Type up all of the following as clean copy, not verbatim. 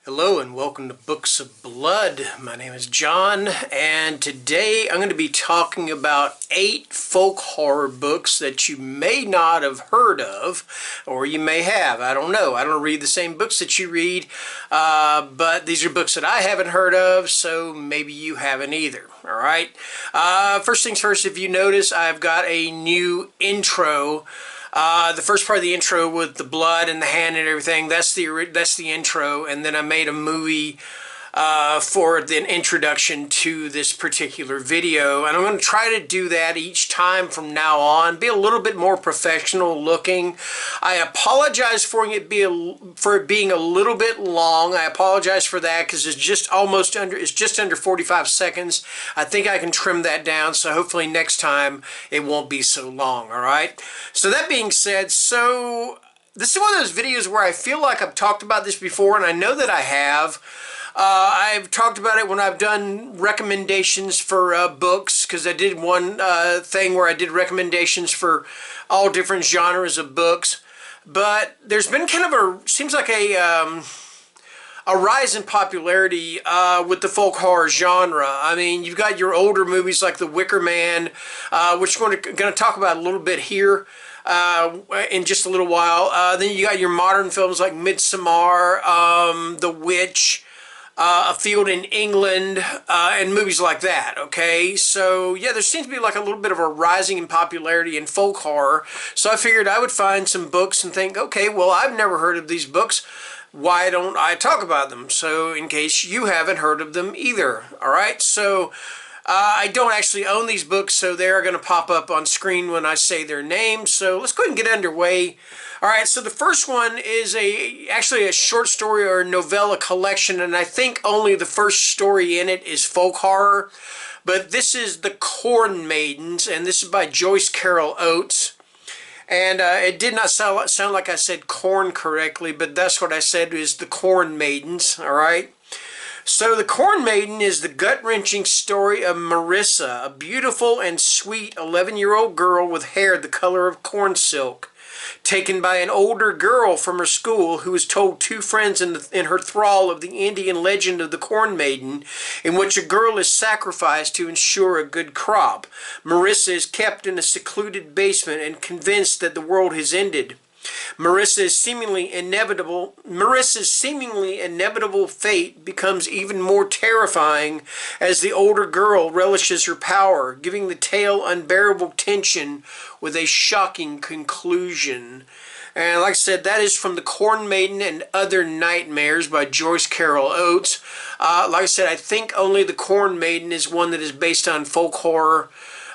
Hello and welcome to Books of Blood. My name is John, and today I'm going to be talking about 8 folk horror books that you may not have heard of, or you may have. I don't know. I don't read the same books that you read, but these are books that I haven't heard of, so maybe you haven't either. All right. First things first, if you notice, I've got a new intro. The first part of the intro with the blood and the hand and everything, that's the intro, and then I made a movie for the introduction to this particular video, and I'm going to try to do that each time from now on, be a little bit more professional looking. I apologize for it being a little bit long. I apologize for that because it's just under 45 seconds. I think I can trim that down, so hopefully next time it won't be so long. All right. So that being said, this is one of those videos where I feel like I've talked about this before, and I know that I have. I've talked about it when I've done recommendations for books, because I did one thing where I did recommendations for all different genres of books. But there's been kind of seems like a rise in popularity with the folk horror genre. I mean, you've got your older movies like The Wicker Man, which we're going to talk about a little bit here in just a little while. Then you got your modern films like Midsommar, The Witch, A Field in England, and movies like that, okay? So, yeah, there seems to be like a little bit of a rising in popularity in folk horror, so I figured I would find some books and think, okay, well, I've never heard of these books. Why don't I talk about them? So, in case you haven't heard of them either, all right? So, I don't actually own these books, so they're going to pop up on screen when I say their names. So let's go ahead and get underway. All right, so the first one is actually a short story or novella collection, and I think only the first story in it is folk horror. But this is The Corn Maidens, and this is by Joyce Carol Oates. And it did not sound like I said corn correctly, but that's what I said, is The Corn Maidens, all right? So The Corn Maiden is the gut-wrenching story of Marissa, a beautiful and sweet 11-year-old girl with hair the color of corn silk, taken by an older girl from her school who is told two friends in her thrall of the Indian legend of the Corn Maiden, in which a girl is sacrificed to ensure a good crop. Marissa is kept in a secluded basement and convinced that the world has ended. Marissa's seemingly inevitable fate becomes even more terrifying as the older girl relishes her power, giving the tale unbearable tension with a shocking conclusion. And like I said, that is from The Corn Maiden and Other Nightmares by Joyce Carol Oates. Like I said, I think only The Corn Maiden is one that is based on folk horror.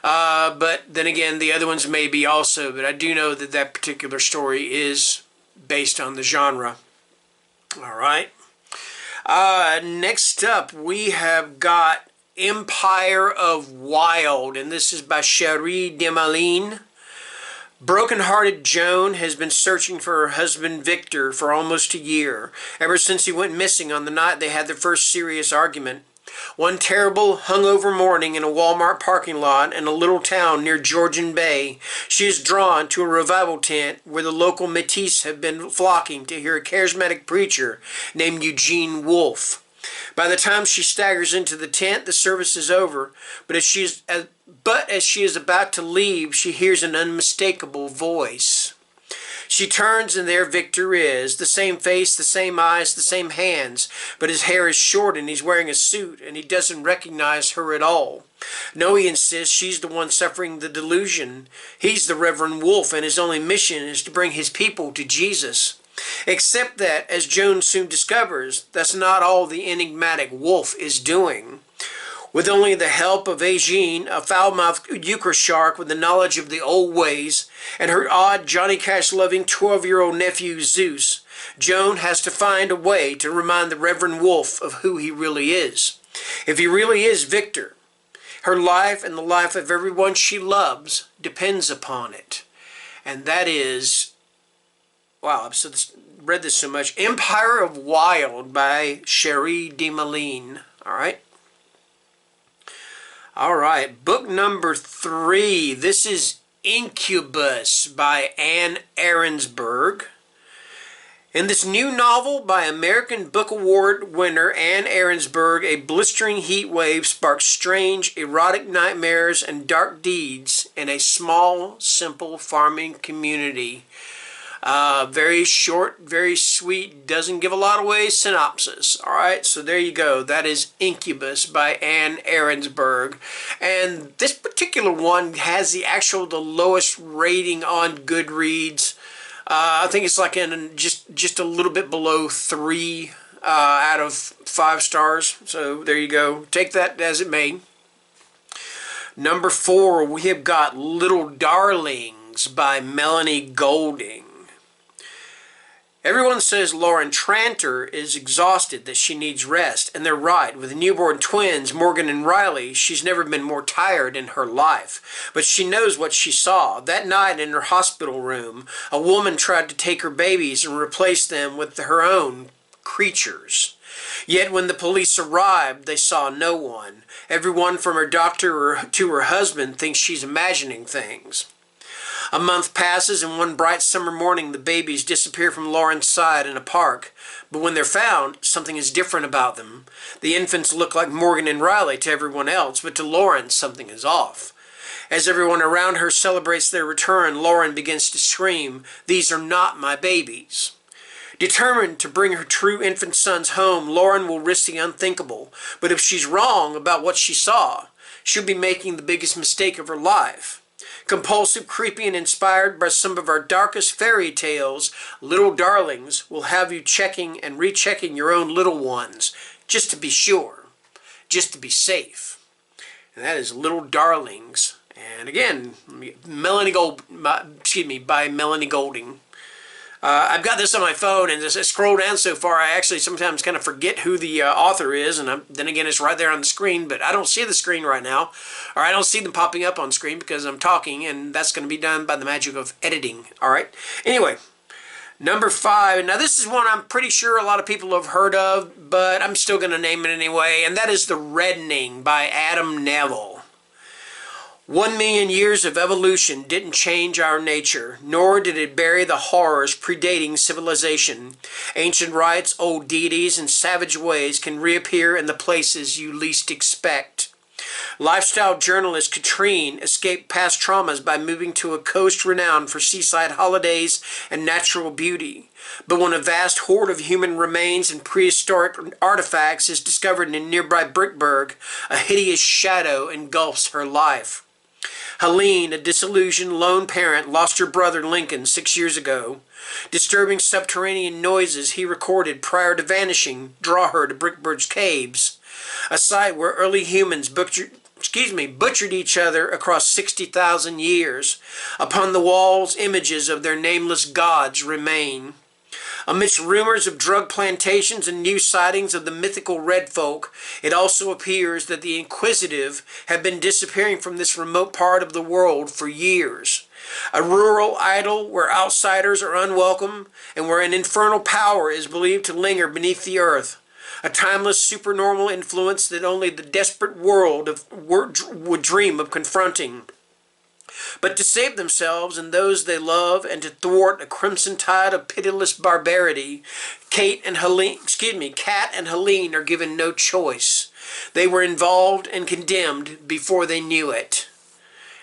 But then again, the other ones may be also, but I do know that that particular story is based on the genre. All right. Next up, we have got Empire of Wild, and this is by Cherie Desmalines. Broken-hearted Joan has been searching for her husband Victor for almost a year, ever since he went missing on the night they had their first serious argument. One terrible, hungover morning in a Walmart parking lot in a little town near Georgian Bay, she is drawn to a revival tent where the local métis have been flocking to hear a charismatic preacher named Eugene Wolfe. By the time she staggers into the tent, the service is over, but as she is about to leave, she hears an unmistakable voice. She turns, and there Victor is, the same face, the same eyes, the same hands, but his hair is short and he's wearing a suit, and he doesn't recognize her at all. No, he insists, she's the one suffering the delusion. He's the Reverend Wolfe, and his only mission is to bring his people to Jesus. Except that, as Joan soon discovers, that's not all the enigmatic Wolfe is doing. With only the help of Eugene, a foul-mouthed euchre shark with the knowledge of the old ways, and her odd, Johnny Cash-loving 12-year-old nephew Zeus, Joan has to find a way to remind the Reverend Wolfe of who he really is. If he really is Victor, her life and the life of everyone she loves depends upon it. And that is, wow, I've read this so much, Empire of Wild by Cherie Desmalines. All right. All right, book number 3. This is Incubus by Anne Ahrensberg. In this new novel by American Book Award winner Anne Ahrensberg, a blistering heat wave sparks strange, erotic nightmares and dark deeds in a small, simple farming community. Very short, very sweet, doesn't give a lot away synopsis. Alright, so there you go. That is Incubus by Anne Ahrensberg. And this particular one has the lowest rating on Goodreads. I think it's like in just a little bit below 3 out of 5 stars. So there you go. Take that as it may. Number 4, we have got Little Darlings by Melanie Golding. Everyone says Lauren Tranter is exhausted, that she needs rest, and they're right. With newborn twins, Morgan and Riley, she's never been more tired in her life. But she knows what she saw. That night in her hospital room, a woman tried to take her babies and replace them with her own creatures. Yet when the police arrived, they saw no one. Everyone from her doctor to her husband thinks she's imagining things. A month passes, and one bright summer morning the babies disappear from Lauren's side in a park. But when they're found, something is different about them. The infants look like Morgan and Riley to everyone else, but to Lauren something is off. As everyone around her celebrates their return, Lauren begins to scream, "These are not my babies." Determined to bring her true infant sons home, Lauren will risk the unthinkable. But if she's wrong about what she saw, she'll be making the biggest mistake of her life. Compulsive, creepy, and inspired by some of our darkest fairy tales, Little Darlings will have you checking and rechecking your own little ones, just to be sure, just to be safe. And that is Little Darlings. And again, by Melanie Golding. I've got this on my phone, and as I scroll down so far, I actually sometimes kind of forget who the author is, and then again, it's right there on the screen, but I don't see the screen right now, or I don't see them popping up on screen because I'm talking, and that's going to be done by the magic of editing, alright? Anyway, number 5, now this is one I'm pretty sure a lot of people have heard of, but I'm still going to name it anyway, and that is The Reddening by Adam Neville. 1,000,000 years of evolution didn't change our nature, nor did it bury the horrors predating civilization. Ancient rites, old deities, and savage ways can reappear in the places you least expect. Lifestyle journalist Katrine escaped past traumas by moving to a coast renowned for seaside holidays and natural beauty. But when a vast horde of human remains and prehistoric artifacts is discovered in nearby Brickburg, a hideous shadow engulfs her life. Helene, a disillusioned lone parent, lost her brother Lincoln 6 years ago. Disturbing subterranean noises he recorded prior to vanishing draw her to Brickburg's caves, a site where early humans butchered each other across 60,000 years. Upon the walls, images of their nameless gods remain. Amidst rumors of drug plantations and new sightings of the mythical red folk, it also appears that the inquisitive have been disappearing from this remote part of the world for years. A rural idyll where outsiders are unwelcome and where an infernal power is believed to linger beneath the earth. A timeless supernormal influence that only the desperate world would dream of confronting. But to save themselves and those they love, and to thwart a crimson tide of pitiless barbarity, Kat and Helene are given no choice. They were involved and condemned before they knew it.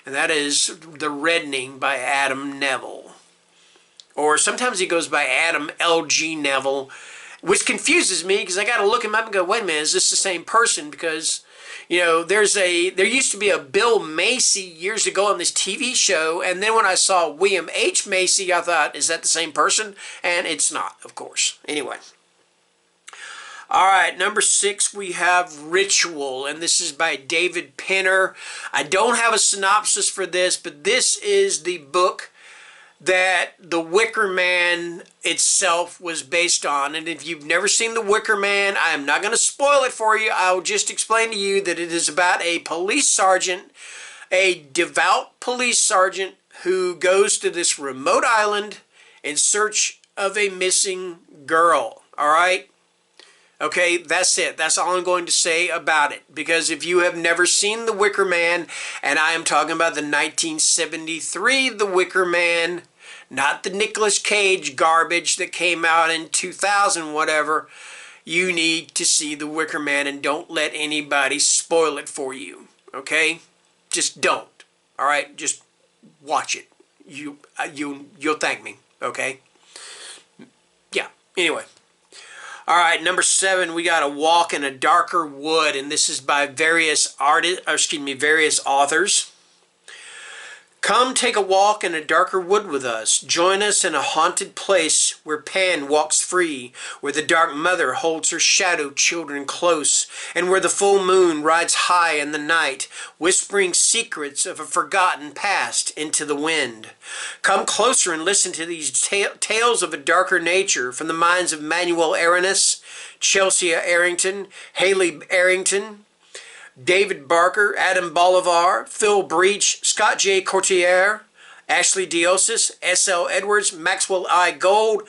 And that is The Reddening by Adam Neville. Or sometimes he goes by Adam L.G. Neville, which confuses me because I got to look him up and go, wait a minute, is this the same person? Because you know, there used to be a Bill Macy years ago on this TV show, and then when I saw William H. Macy, I thought, is that the same person? And it's not, of course. Anyway. Alright, number 6, we have Ritual, and this is by David Penner. I don't have a synopsis for this, but this is the book that The Wicker Man itself was based on. And if you've never seen The Wicker Man, I am not going to spoil it for you. I'll just explain to you that it is about a police sergeant, a devout police sergeant who goes to this remote island in search of a missing girl. Alright? Okay, that's it. That's all I'm going to say about it. Because if you have never seen The Wicker Man, and I am talking about the 1973 The Wicker Man, not the Nicolas Cage garbage that came out in 2000 whatever. You need to see The Wicker Man, and don't let anybody spoil it for you, okay? Just don't, all right? Just watch it. You'll thank me, okay? Yeah, anyway. All right, number 7, we got A Walk in a Darker Wood, and this is by various authors. Come take a walk in a darker wood with us. Join us in a haunted place where Pan walks free, where the dark mother holds her shadow children close, and where the full moon rides high in the night, whispering secrets of a forgotten past into the wind. Come closer and listen to these tales of a darker nature from the minds of Manuel Arenas, Chelsea Arrington, Haley Arrington, David Barker, Adam Bolivar, Phil Breach, Scott J. Courtier, Ashley Diosis, S.L. Edwards, Maxwell I. Gold.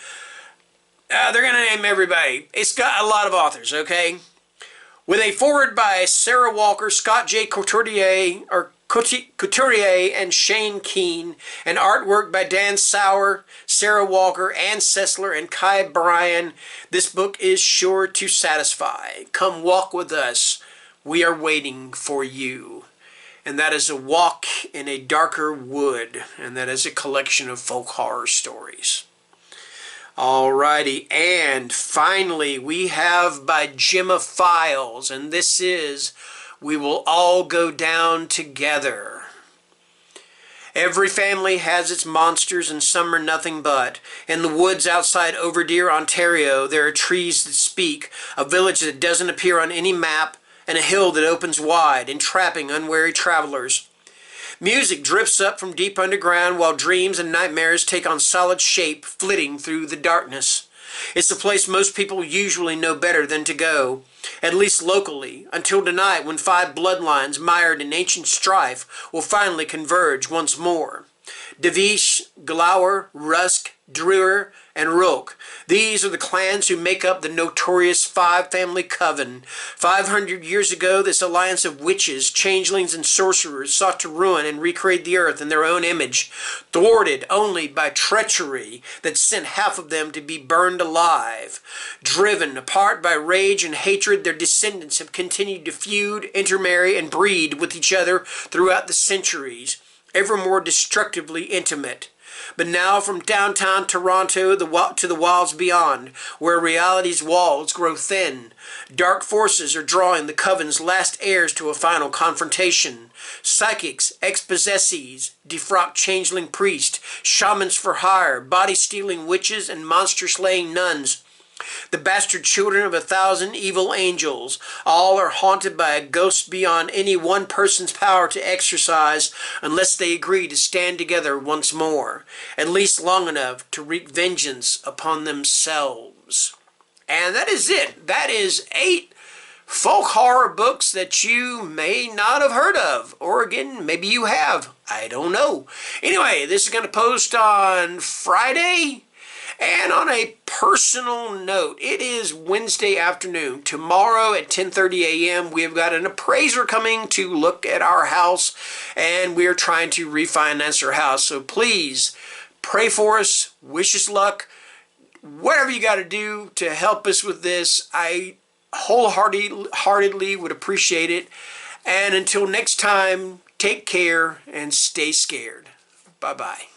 They're going to name everybody. It's got a lot of authors, okay? With a foreword by Sarah Walker, Scott J. Couturier, and Shane Keene, and artwork by Dan Sauer, Sarah Walker, Ann Sessler, and Kai Bryan. This book is sure to satisfy. Come walk with us. We are waiting for you. And that is A Walk in a Darker Wood. And that is a collection of folk horror stories. Alrighty, and finally we have by Gemma Files, and this is We Will All Go Down Together. Every family has its monsters, and some are nothing but. In the woods outside Overdeer, Ontario, there are trees that speak, a village that doesn't appear on any map, and a hill that opens wide, entrapping unwary travelers. Music drifts up from deep underground while dreams and nightmares take on solid shape, flitting through the darkness. It's a place most people usually know better than to go, at least locally, until tonight when 5 bloodlines mired in ancient strife will finally converge once more. Devish, Glauer, Rusk, Drewer, and Rook. These are the clans who make up the notorious 5-family coven. 500 years ago, this alliance of witches, changelings, and sorcerers sought to ruin and recreate the earth in their own image, thwarted only by treachery that sent half of them to be burned alive. Driven apart by rage and hatred, their descendants have continued to feud, intermarry, and breed with each other throughout the centuries, ever more destructively intimate. But now from downtown Toronto to the wilds beyond, where reality's walls grow thin, dark forces are drawing the coven's last heirs to a final confrontation. Psychics, ex-possessees, defrocked changeling priests, shamans for hire, body-stealing witches, and monster-slaying nuns. The bastard children of 1,000 evil angels, all are haunted by a ghost beyond any one person's power to exorcise unless they agree to stand together once more, at least long enough to wreak vengeance upon themselves. And that is it. That is 8 folk horror books that you may not have heard of, or again, maybe you have. I don't know. Anyway, this is going to post on Friday. And on a personal note, it is Wednesday afternoon. Tomorrow at 10:30 a.m. we have got an appraiser coming to look at our house, and we are trying to refinance our house. So please pray for us, wish us luck, whatever you got to do to help us with this. I wholeheartedly would appreciate it. And until next time, take care and stay scared. Bye-bye.